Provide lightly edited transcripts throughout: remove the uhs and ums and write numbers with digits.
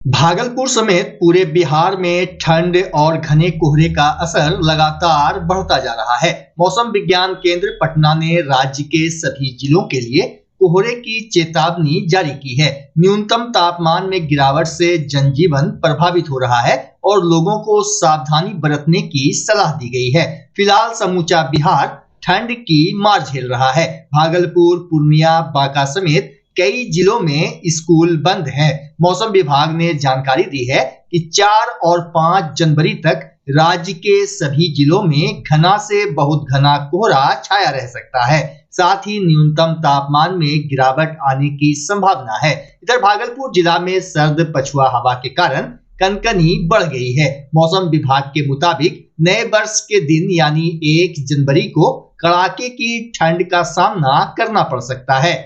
भागलपुर समेत पूरे बिहार में ठंड और घने कोहरे का असर लगातार बढ़ता जा रहा है। मौसम विज्ञान केंद्र पटना ने राज्य के सभी जिलों के लिए कोहरे की चेतावनी जारी की है। न्यूनतम तापमान में गिरावट से जनजीवन प्रभावित हो रहा है और लोगों को सावधानी बरतने की सलाह दी गई है। फिलहाल समूचा बिहार ठंड की मार झेल रहा है। भागलपुर, पूर्णिया, बांका समेत कई जिलों में स्कूल बंद हैं। मौसम विभाग ने जानकारी दी है कि 4 और 5 जनवरी तक राज्य के सभी जिलों में घना से बहुत घना कोहरा छाया रह सकता है। साथ ही न्यूनतम तापमान में गिरावट आने की संभावना है। इधर भागलपुर जिला में सर्द पछुआ हवा के कारण कनकनी बढ़ गई है। मौसम विभाग के मुताबिक नए वर्ष के दिन यानी 1 जनवरी को कड़ाके की ठंड का सामना करना पड़ सकता है।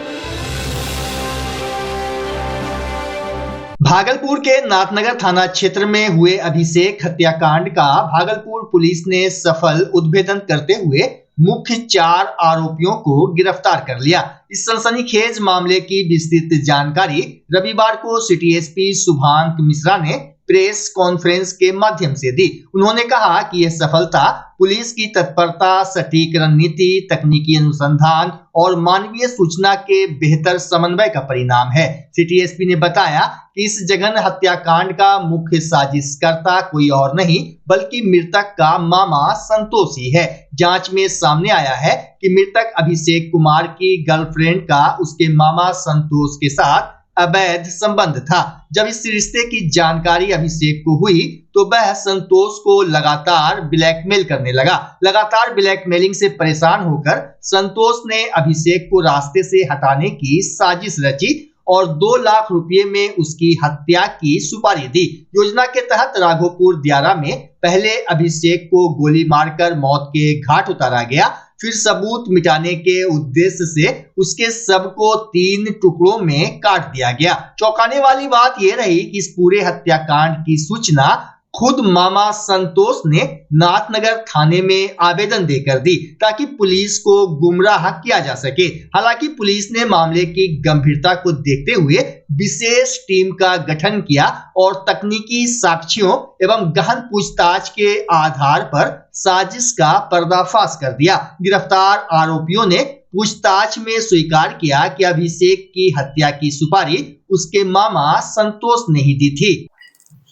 भागलपुर के नाथनगर थाना क्षेत्र में हुए अभिषेक हत्याकांड का भागलपुर पुलिस ने सफल उद्भेदन करते हुए मुख्य 4 आरोपियों को गिरफ्तार कर लिया। इस सनसनीखेज मामले की विस्तृत जानकारी रविवार को सिटी एसपी शुभांक मिश्रा ने प्रेस कॉन्फ्रेंस के माध्यम से दी। उन्होंने कहा कि यह सफलता पुलिस की तत्परता, सटीक रणनीति, तकनीकी अनुसंधान और मानवीय सूचना के बेहतर समन्वय का परिणाम है। सिटी एसपी ने बताया कि इस जघन्य हत्याकांड का मुख्य साजिशकर्ता कोई और नहीं बल्कि मृतक का मामा संतोष ही है। जांच में सामने आया है कि मृतक अभिषेक कुमार की गर्लफ्रेंड का उसके मामा संतोष के साथ अवैध संबंध था। जब इस रिश्ते की जानकारी अभिषेक को हुई तो वह संतोष को लगातार ब्लैकमेल करने लगा। लगातार ब्लैकमेलिंग से परेशान होकर संतोष ने अभिषेक को रास्ते से हटाने की साजिश रची और 2 लाख रुपए में उसकी हत्या की सुपारी दी। योजना के तहत राघोपुर दियारा में पहले अभिषेक को गोली मारकर मौत के घाट उतारा गया। फिर सबूत मिटाने के उद्देश्य से उसके शव को 3 टुकड़ों में काट दिया गया। चौंकाने वाली बात यह रही कि इस पूरे हत्याकांड की सूचना खुद मामा संतोष ने नाथनगर थाने में आवेदन देकर दी ताकि पुलिस को गुमराह किया जा सके। हालांकि पुलिस ने मामले की गंभीरता को देखते हुए विशेष टीम का गठन किया और तकनीकी साक्ष्यों एवं गहन पूछताछ के आधार पर साजिश का पर्दाफाश कर दिया। गिरफ्तार आरोपियों ने पूछताछ में स्वीकार किया कि अभिषेक की हत्या की सुपारी उसके मामा संतोष ने ही दी थी।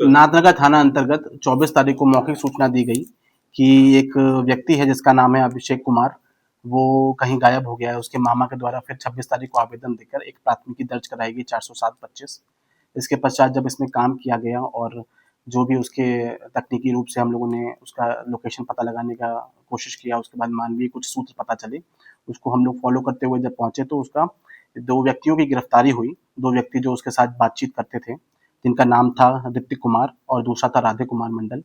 नाथनगर थाना अंतर्गत 24 तारीख को मौखिक सूचना दी गई कि एक व्यक्ति है जिसका नाम है अभिषेक कुमार, वो कहीं गायब हो गया है। उसके मामा के द्वारा फिर 26 तारीख को आवेदन देकर एक प्राथमिकी दर्ज कराई गई 407-25। इसके पश्चात जब इसमें काम किया गया और जो भी उसके तकनीकी रूप से हम लोगों ने उसका लोकेशन पता लगाने का कोशिश किया, उसके बाद मानवीय कुछ सूत्र पता चले, उसको हम लोग फॉलो करते हुए जब पहुंचे तो उसका 2 व्यक्तियों की गिरफ्तारी हुई। 2 व्यक्ति जो उसके साथ बातचीत करते थे, जिनका नाम था ऋतिक कुमार और दूसरा था राधे कुमार मंडल।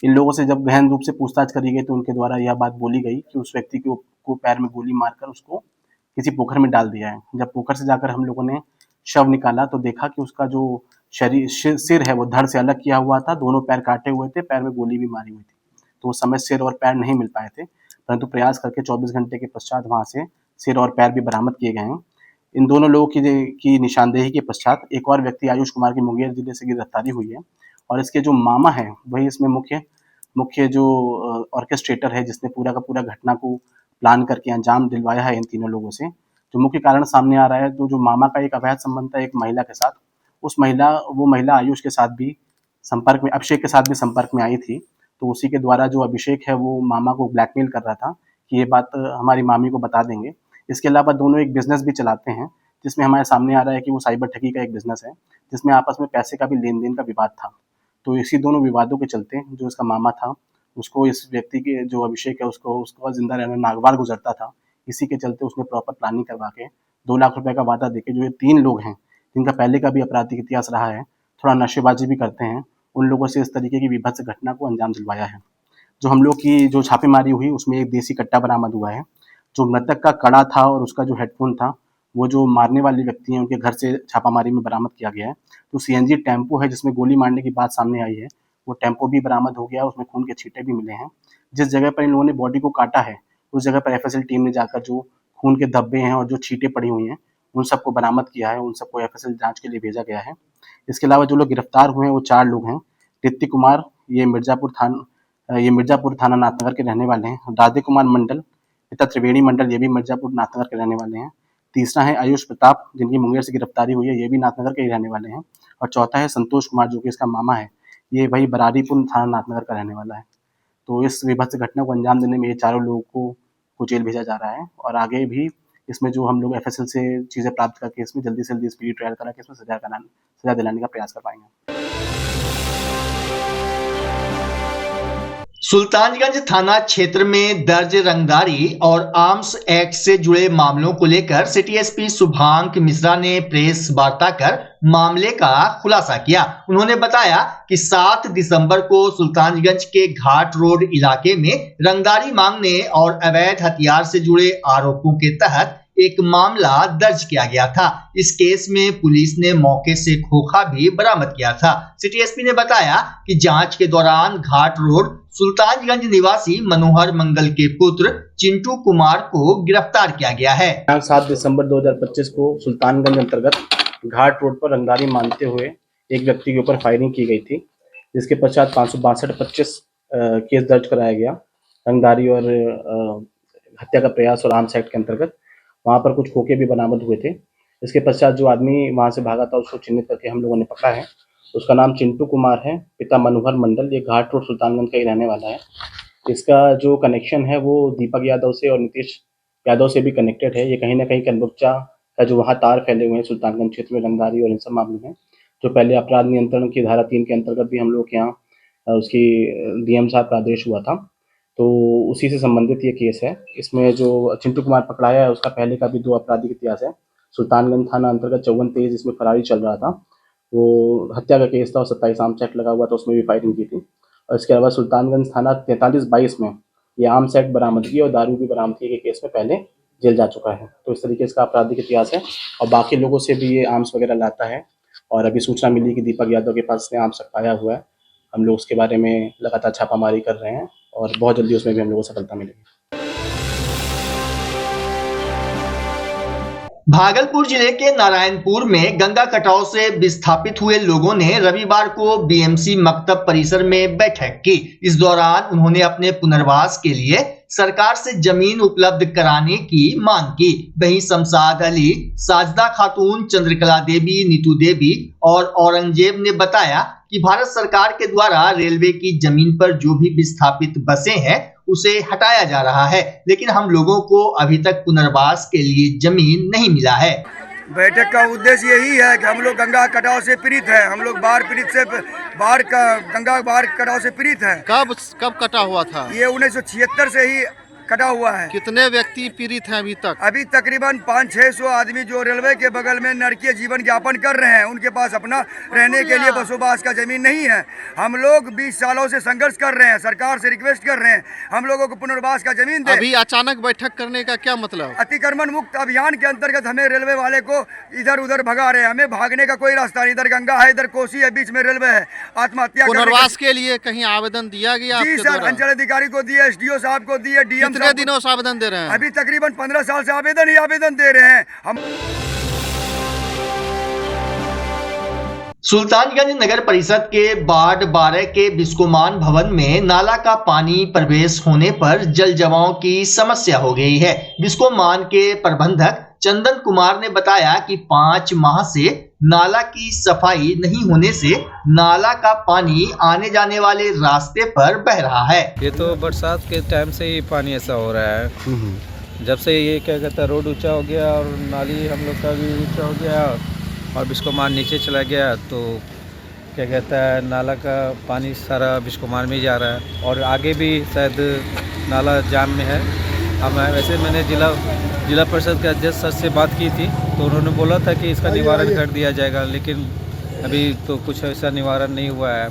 इन लोगों से जब गहन रूप से पूछताछ करी गई तो उनके द्वारा यह बात बोली गई कि उस व्यक्ति को पैर में गोली मारकर उसको किसी पोखर में डाल दिया है। जब पोखर से जाकर हम लोगों ने शव निकाला तो देखा कि उसका जो सिर है वो धड़ से अलग किया हुआ था, दोनों पैर काटे हुए थे, पैर में गोली भी मारी हुई थी। तो उस समय सिर और पैर नहीं मिल पाए थे, परंतु प्रयास करके 24 घंटे के पश्चात वहाँ से सिर और पैर भी बरामद किए गए हैं। इन दोनों लोगों की निशानदेही के पश्चात एक और व्यक्ति आयुष कुमार की मुंगेर जिले से गिरफ्तारी हुई है और इसके जो मामा है वही इसमें मुख्य जो ऑर्केस्ट्रेटर है, जिसने पूरा का पूरा घटना को प्लान करके अंजाम दिलवाया है इन तीनों लोगों से। जो मुख्य कारण सामने आ रहा है तो जो मामा का एक अवैध संबंध था एक महिला के साथ, वो महिला आयुष के साथ भी संपर्क में, अभिषेक के साथ भी संपर्क में आई थी। तो उसी के द्वारा जो अभिषेक है वो मामा को ब्लैकमेल कर रहा था कि ये बात हमारी मामी को बता देंगे। इसके अलावा दोनों एक बिजनेस भी चलाते हैं, जिसमें हमारे सामने आ रहा है कि वो साइबर ठगी का एक बिजनेस है, जिसमें आपस में पैसे का भी लेन देन का विवाद था। तो इसी दोनों विवादों के चलते जो इसका मामा था उसको इस व्यक्ति के जो अभिषेक है उसको जिंदा रहना नागवार गुजरता था। इसी के चलते उसने प्रॉपर प्लानिंग करवा के 2 लाख रुपए का वादा देके जो ये 3 लोग हैं जिनका पहले का भी आपराधिक इतिहास रहा है, थोड़ा नशेबाजी भी करते हैं, उन लोगों से इस तरीके की विभत्स घटना को अंजाम दिलवाया है। जो हम लोग की जो छापेमारी हुई उसमें एक देसी कट्टा बरामद हुआ है। जो मृतक का कड़ा था और उसका जो हेडफोन था वो जो मारने वाले व्यक्ति हैं उनके घर से छापामारी में बरामद किया गया है। तो सीएनजी टेम्पो है जिसमें गोली मारने की बात सामने आई है, वो टेम्पो भी बरामद हो गया, उसमें खून के छींटे भी मिले हैं। जिस जगह पर इन लोगों ने बॉडी को काटा है उस जगह पर एफएसएल टीम ने जाकर जो खून के धब्बे हैं और जो छींटे पड़ी हुई हैं उन सबको बरामद किया है, उन सबको एफएसएल जांच के लिए भेजा गया है। इसके अलावा जो लोग गिरफ्तार हुए हैं वो 4 लोग हैं। ऋतिक कुमार, ये मिर्जापुर थाना नाथनगर के रहने वाले हैं। राधे कुमार मंडल, पिता त्रिवेणी मंडल, ये भी मिर्जापुर नाथनगर के रहने वाले हैं। तीसरा है आयुष प्रताप, जिनकी मुंगेर से गिरफ्तारी हुई है, ये भी नाथनगर के ही रहने वाले हैं। और चौथा है संतोष कुमार, जो कि इसका मामा है, ये वही बरारीपुर थाना नाथनगर का रहने वाला है। तो इस विभत्स घटना को अंजाम देने में ये चारों लोगों को जेल भेजा जा रहा है और आगे भी इसमें जो हम लोग एफएसएल से चीज़ें प्राप्त करके इसमें जल्दी से जल्दी स्पीडी ट्रायल करा के इसमें सजा दिलाने का प्रयास कर पाएंगे। सुल्तानगंज थाना क्षेत्र में दर्ज रंगदारी और आर्म्स एक्ट से जुड़े मामलों को लेकर सिटी एसपी शुभांक मिश्रा ने प्रेस वार्ता कर मामले का खुलासा किया। उन्होंने बताया कि 7 दिसंबर को सुल्तानगंज के घाट रोड इलाके में रंगदारी मांगने और अवैध हथियार से जुड़े आरोपों के तहत एक मामला दर्ज किया गया था। इस केस में पुलिस ने मौके से खोखा भी बरामद किया था। सिटी एसपी ने बताया कि जांच के दौरान घाट रोड सुल्तानगंज निवासी मनोहर मंगल के पुत्र चिंटू कुमार को गिरफ्तार किया गया है। 7 दिसंबर 2025 को सुल्तानगंज अंतर्गत घाट रोड पर रंगदारी मांगते हुए एक व्यक्ति के ऊपर फायरिंग की गई थी, जिसके पश्चात 562-25 केस दर्ज कराया गया रंगदारी और हत्या का प्रयास और आर्म्स एक्ट के अंतर्गत। वहाँ पर कुछ खोखे भी बरामद हुए थे। इसके पश्चात जो आदमी वहाँ से भागा था उसको चिन्हित करके हम लोगों ने पकड़ा है। उसका नाम चिंटू कुमार है, पिता मनोहर मंडल, ये घाट रोड सुल्तानगंज का ही रहने वाला है। इसका जो कनेक्शन है वो दीपक यादव से और नीतीश यादव से भी कनेक्टेड है। ये कहीं ना कहीं कनबुच्चा का जो वहाँ तार फैले हुए हैं सुल्तानगंज क्षेत्र में रंगदारी और इन सब मामलों में, जो पहले अपराध नियंत्रण की धारा 3 के अंतर्गत भी हम लोग के यहाँ उसकी डीएम साहब का आदेश हुआ था, तो उसी से संबंधित ये केस है। इसमें जो चिंटू कुमार पकड़ाया है उसका पहले का भी 2 आपराधिक इतिहास है। सुल्तानगंज थाना अंतर्गत 54-23 इसमें फरारी चल रहा था, वो हत्या का केस था और 27 आर्म्स एक्ट लगा हुआ था, उसमें भी फायरिंग की थी। और इसके अलावा सुल्तानगंज थाना 43-22 में ये आर्म्स एक्ट बरामदगी और दारू भी बरामदगी के केस में पहले जेल जा चुका है। तो इस तरीके से इसका आपराधिक इतिहास है और बाकी लोगों से भी ये आर्म्स वगैरह लाता है। और अभी सूचना मिली कि दीपक यादव के पास से आर्म्स पाया हुआ है। हम लोग उसके बारे में लगातार छापामारी कर रहे हैं और बहुत जल्दी उसमें भी हम लोगों को सफलता मिलेगी। भागलपुर जिले के नारायणपुर में गंगा कटाव से विस्थापित हुए लोगों ने रविवार को बीएमसी मकतब परिसर में बैठक की। इस दौरान उन्होंने अपने पुनर्वास के लिए सरकार से जमीन उपलब्ध कराने की मांग की। वहीं शमशाद अली, साजदा खातून, चंद्रकला देवी, नीतू देवी और औरंगजेब ने बताया कि भारत सरकार के द्वारा रेलवे की जमीन पर जो भी विस्थापित बसे हैं उसे हटाया जा रहा है, लेकिन हम लोगों को अभी तक पुनर्वास के लिए जमीन नहीं मिला है। बैठक का उद्देश्य यही है कि हम लोग गंगा कटाव से पीड़ित हैं। हम लोग गंगा बाढ़ कटाव से पीड़ित हैं। कब कटा हुआ था? ये 1976 से ही कटा हुआ है। कितने व्यक्ति पीड़ित हैं अभी तक? अभी तकरीबन 500-600 आदमी जो रेलवे के बगल में नरकीय जीवन यापन कर रहे हैं, उनके पास अपना रहने के लिए बसोबास का जमीन नहीं है। हम लोग 20 सालों से संघर्ष कर रहे हैं, सरकार से रिक्वेस्ट कर रहे हैं हम लोगों को पुनर्वास का जमीन दे। अभी अचानक बैठक करने का क्या मतलब? अतिक्रमण मुक्त अभियान के अंतर्गत हमें रेलवे वाले को इधर उधर भगा रहे हैं। हमें भागने का कोई रास्ता नहीं। इधर गंगा है, इधर कोसी है, बीच में रेलवे है। आत्महत्या पुनर्वास के लिए कहीं आवेदन दिया गया? जी सर, अंचल अधिकारी को दिए, एसडीओ साहब को दिए, डीएम। कितने दिनों से आवेदन दे रहे हैं? अभी तकरीबन 15 साल से आवेदन दे रहे हैं हम। सुल्तानगंज नगर परिषद के वार्ड 12 के बिस्कोमान भवन में नाला का पानी प्रवेश होने पर जल जमाव की समस्या हो गई है। बिस्कोमान के प्रबंधक चंदन कुमार ने बताया कि 5 माह से नाला की सफाई नहीं होने से नाला का पानी आने जाने वाले रास्ते पर बह रहा है। ये तो बरसात के टाइम से ही पानी ऐसा हो रहा है। जब से ये क्या कहता है रोड ऊंचा हो गया और नाली हम लोग का भी ऊंचा हो गया और बिस्कोमान नीचे चला गया, तो क्या कहता है नाला का पानी सारा बिस्कोमान में ही जा रहा है और आगे भी शायद नाला जाम में है। वैसे मैंने जिला परिषद के अध्यक्ष सर से बात की थी, तो उन्होंने बोला था कि इसका निवारण कर दिया जाएगा, लेकिन अभी तो कुछ ऐसा निवारण नहीं हुआ है।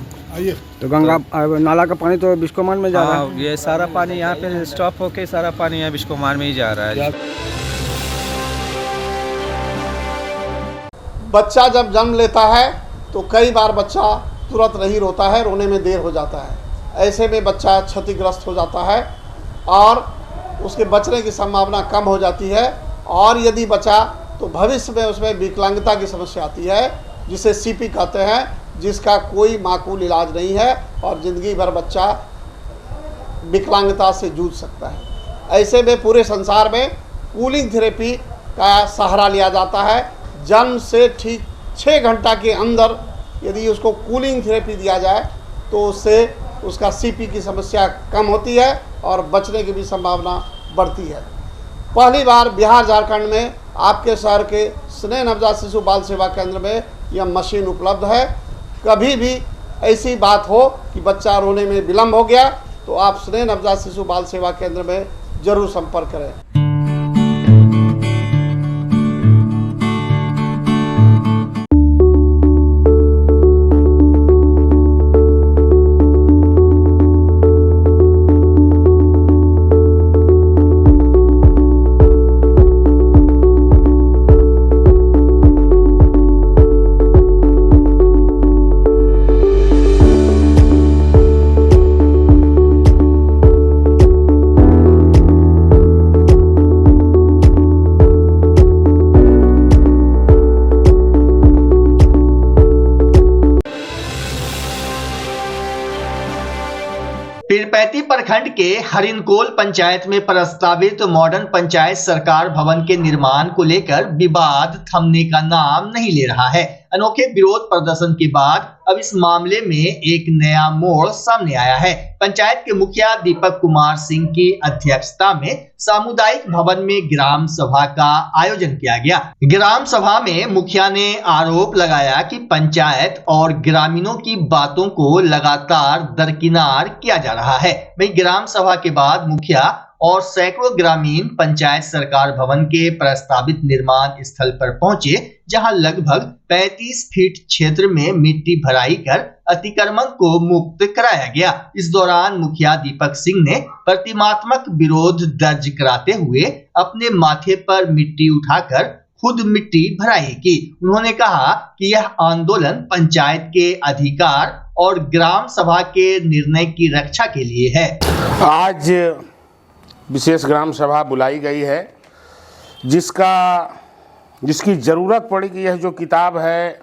तो नाला का पानी तो बिस्कोमान में जा रहा है। ये सारा पानी यहाँ पे स्टॉप होके सारा पानी यहाँ बिस्कोमान में ही जा रहा है। बच्चा जब जन्म लेता है तो कई बार बच्चा तुरंत नहीं रोता है, रोने में देर हो जाता है। ऐसे में बच्चा क्षतिग्रस्त हो जाता है और उसके बचने की संभावना कम हो जाती है। और यदि बचा तो भविष्य में उसमें विकलांगता की समस्या आती है। जिसे सीपी कहते हैं, जिसका कोई माकूल इलाज नहीं है और ज़िंदगी भर बच्चा विकलांगता से जूझ सकता है। ऐसे में पूरे संसार में कूलिंग थेरेपी का सहारा लिया जाता है। जन्म से ठीक 6 घंटा के अंदर यदि उसको कूलिंग थेरेपी दिया जाए तो उससे उसका सीपी की समस्या कम होती है और बचने की भी संभावना बढ़ती है। पहली बार बिहार झारखंड में आपके शहर के स्नेह नवजात शिशु बाल सेवा केंद्र में यह मशीन उपलब्ध है। कभी भी ऐसी बात हो कि बच्चा रोने में विलम्ब हो गया तो आप स्नेह नवजात शिशु बाल सेवा केंद्र में जरूर संपर्क करें। पीरपैंती प्रखंड के हरिनकोल पंचायत में प्रस्तावित मॉडर्न पंचायत सरकार भवन के निर्माण को लेकर विवाद थमने का नाम नहीं ले रहा है। अनोखे विरोध प्रदर्शन के बाद अब इस मामले में एक नया मोड़ सामने आया है। पंचायत के मुखिया दीपक कुमार सिंह की अध्यक्षता में सामुदायिक भवन में ग्राम सभा का आयोजन किया गया। ग्राम सभा में मुखिया ने आरोप लगाया कि पंचायत और ग्रामीणों की बातों को लगातार दरकिनार किया जा रहा है। वहीं ग्राम सभा के बाद मुखिया और सैकड़ों ग्रामीण पंचायत सरकार भवन के प्रस्तावित निर्माण स्थल पर पहुंचे, जहां लगभग 35 फीट क्षेत्र में मिट्टी भराई कर अतिक्रमण को मुक्त कराया गया। इस दौरान मुखिया दीपक सिंह ने प्रतिमात्मक विरोध दर्ज कराते हुए अपने माथे पर मिट्टी उठाकर खुद मिट्टी भराई की। उन्होंने कहा कि यह आंदोलन पंचायत के अधिकार और ग्राम सभा के निर्णय की रक्षा के लिए है। आज विशेष ग्राम सभा बुलाई गई है, जिसकी ज़रूरत पड़ी कि यह जो किताब है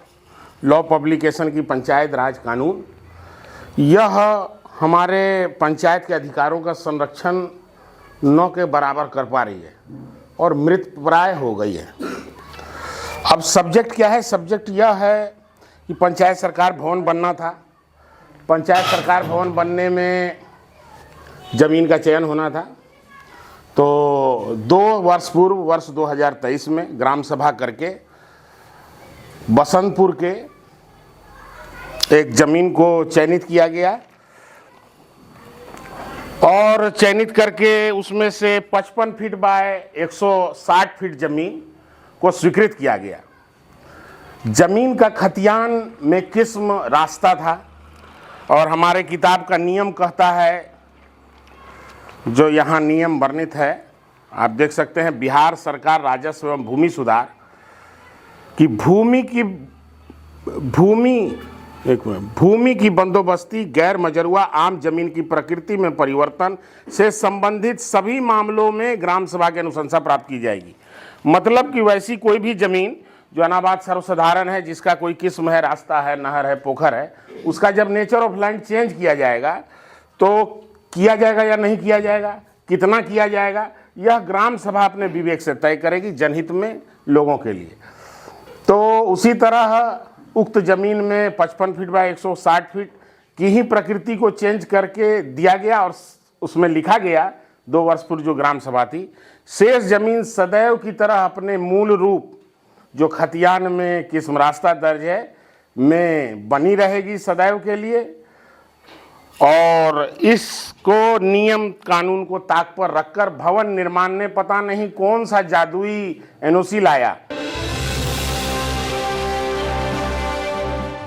लॉ पब्लिकेशन की पंचायत राज कानून, यह हमारे पंचायत के अधिकारों का संरक्षण न के बराबर कर पा रही है और मृत प्राय हो गई है। अब सब्जेक्ट क्या है? सब्जेक्ट यह है कि पंचायत सरकार भवन बनना था। पंचायत सरकार भवन बनने में ज़मीन का चयन होना था। तो 2 वर्ष पूर्व वर्ष 2023 में ग्राम सभा करके बसंतपुर के एक ज़मीन को चयनित किया गया और चयनित करके उसमें से 55 फीट बाय 160 फीट ज़मीन को स्वीकृत किया गया। ज़मीन का खतियान में किस्म रास्ता था और हमारे किताब का नियम कहता है, जो यहाँ नियम वर्णित है, आप देख सकते हैं, बिहार सरकार राजस्व एवं भूमि सुधार की भूमि की बंदोबस्ती गैर मजरूआ आम जमीन की प्रकृति में परिवर्तन से संबंधित सभी मामलों में ग्राम सभा की अनुशंसा प्राप्त की जाएगी। मतलब कि वैसी कोई भी जमीन जो अनाबाद सर्वसाधारण है, जिसका कोई किस्म है, रास्ता है, नहर है, पोखर है, उसका जब नेचर ऑफ लैंड चेंज किया जाएगा तो किया जाएगा या नहीं किया जाएगा, कितना किया जाएगा, यह ग्राम सभा अपने विवेक से तय करेगी, जनहित में, लोगों के लिए। तो उसी तरह उक्त जमीन में 55 फीट बाय 160 फीट की ही प्रकृति को चेंज करके दिया गया और उसमें लिखा गया 2 वर्ष पूर्व जो ग्राम सभा थी, शेष जमीन सदैव की तरह अपने मूल रूप जो खतियान में किस्म रास्ता दर्ज है में बनी रहेगी सदैव के लिए। और इसको नियम कानून को ताक पर रखकर भवन निर्माण ने पता नहीं कौन सा जादुई एनओसी लाया